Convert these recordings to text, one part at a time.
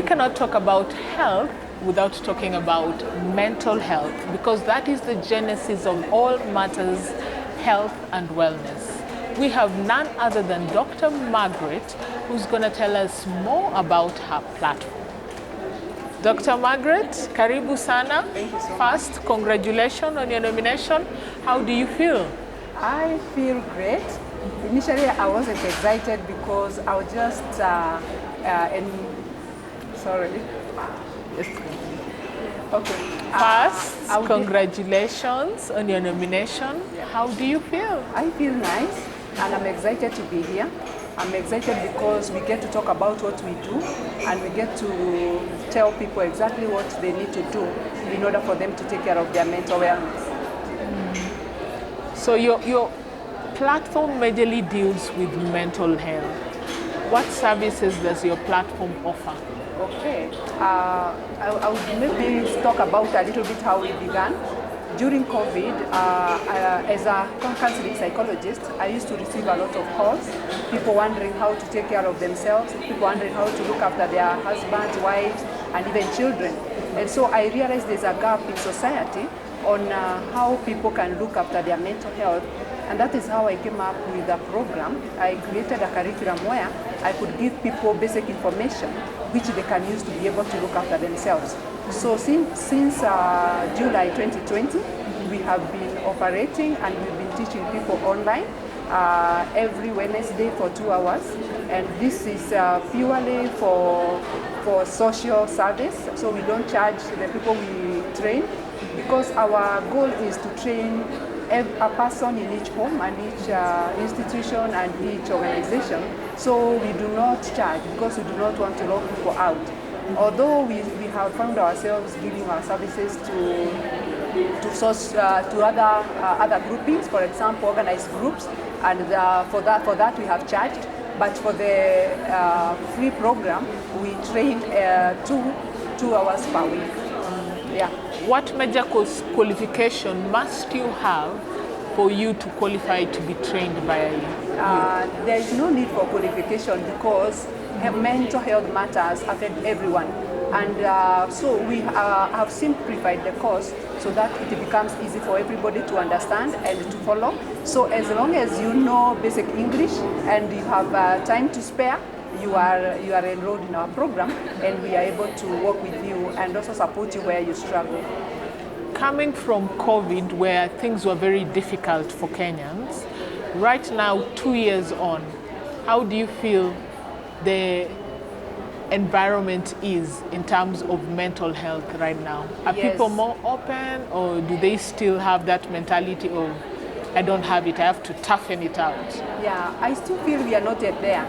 cannot talk about health without talking about mental health, because that is the genesis of all matters health and wellness. We have none other than Dr. Margaret, who's going to tell us more about her platform. Dr. Margaret, karibu sana. Thank you so much. First, congratulations on your nomination. How do you feel? I feel great. Initially, I wasn't excited because I was just sorry. Yes. Okay. First, congratulations on your nomination. Yeah. How do you feel? I feel nice, and I'm excited to be here. I'm excited because we get to talk about what we do, and we get to tell people exactly what they need to do in order for them to take care of their mental wellness. So your platform majorly deals with mental health. What services does your platform offer? Okay, I would maybe talk about a little bit how we began. During COVID, as a counseling psychologist, I used to receive a lot of calls, people wondering how to take care of themselves, people wondering how to look after their husbands, wives, and even children. And so I realized there's a gap in society on how people can look after their mental health. And that is how I came up with a program. I created a curriculum where I could give people basic information which they can use to be able to look after themselves. So since July 2020, we have been operating and we've been teaching people online every Wednesday for 2 hours. And this is purely for social service. So we don't charge the people we train, because our goal is to train a person in each home and each institution and each organization. So we do not charge because we do not want to lock people out. Although we have found ourselves giving our services to other groupings, for example, organized groups, and for that we have charged. But for the free program, we train 2 hours per week. Yeah. What major qualification must you have for you to qualify to be trained by you? There is no need for qualification because mental health matters affect everyone. And so we have simplified the course so that it becomes easy for everybody to understand and to follow. So as long as you know basic English and you have time to spare, you are enrolled in our program, and we are able to work with you and also support you where you struggle. Coming from COVID, where things were very difficult for Kenyans, right now, 2 years on, how do you feel the environment is in terms of mental health right now? Are people more open, or do they still have that mentality of, I don't have it, I have to toughen it out? Yeah, I still feel we are not yet there.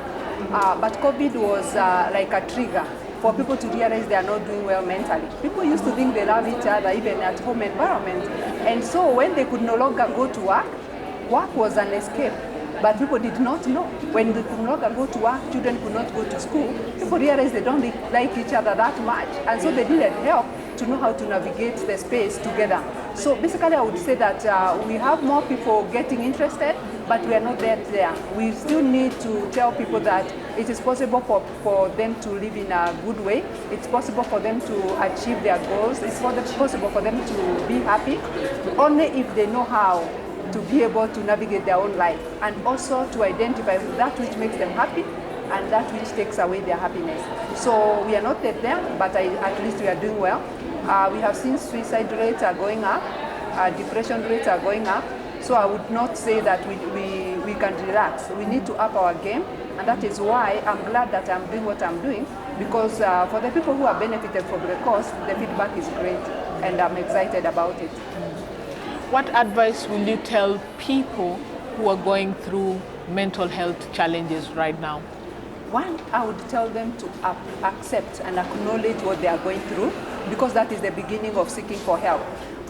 But COVID was like a trigger for people to realize they are not doing well mentally. People used to think they love each other even at home environment. And so when they could no longer go to work was an escape. But people did not know. When they could no longer go to work, children could not go to school, people realized they don't like each other that much. And so they needed help to know how to navigate the space together. So basically I would say that we have more people getting interested, but we are not there. We still need to tell people that it is possible for them to live in a good way. It's possible for them to achieve their goals. It's possible for them to be happy, only if they know how to be able to navigate their own life, and also to identify that which makes them happy and that which takes away their happiness. So we are not yet there, but at least we are doing well. We have seen suicide rates are going up, depression rates are going up. So I would not say that we can relax. We need to up our game, and that is why I'm glad that I'm doing what I'm doing, because for the people who are benefited from the course, the feedback is great, and I'm excited about it. What advice will you tell people who are going through mental health challenges right now? One, I would tell them to accept and acknowledge what they are going through, because that is the beginning of seeking for help.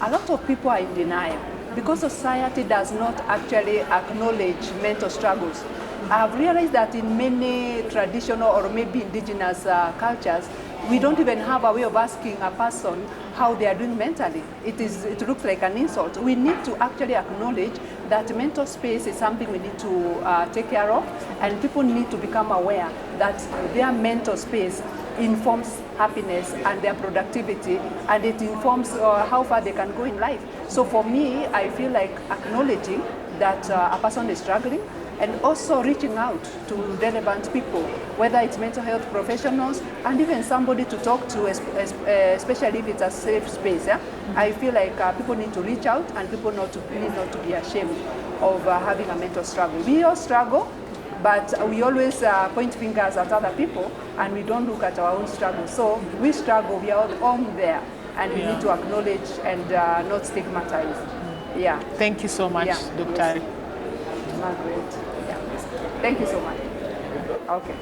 A lot of people are in denial because society does not actually acknowledge mental struggles. I've realized that in many traditional or maybe indigenous cultures, we don't even have a way of asking a person how they are doing mentally. It looks like an insult. We need to actually acknowledge that mental space is something we need to take care of, and people need to become aware that their mental space informs happiness and their productivity, and it informs how far they can go in life. So for me, I feel like acknowledging that a person is struggling, and also reaching out to relevant people, whether it's mental health professionals and even somebody to talk to, especially if it's a safe space. Yeah? I feel like people need to reach out, and people need not to be ashamed of having a mental struggle. We all struggle, but we always point fingers at other people, and we don't look at our own struggle. So we struggle, we are all there, and we need to acknowledge and not stigmatize. Yeah. Thank you so much, Dr. Yes. Margaret. Yeah. Thank you so much. Okay.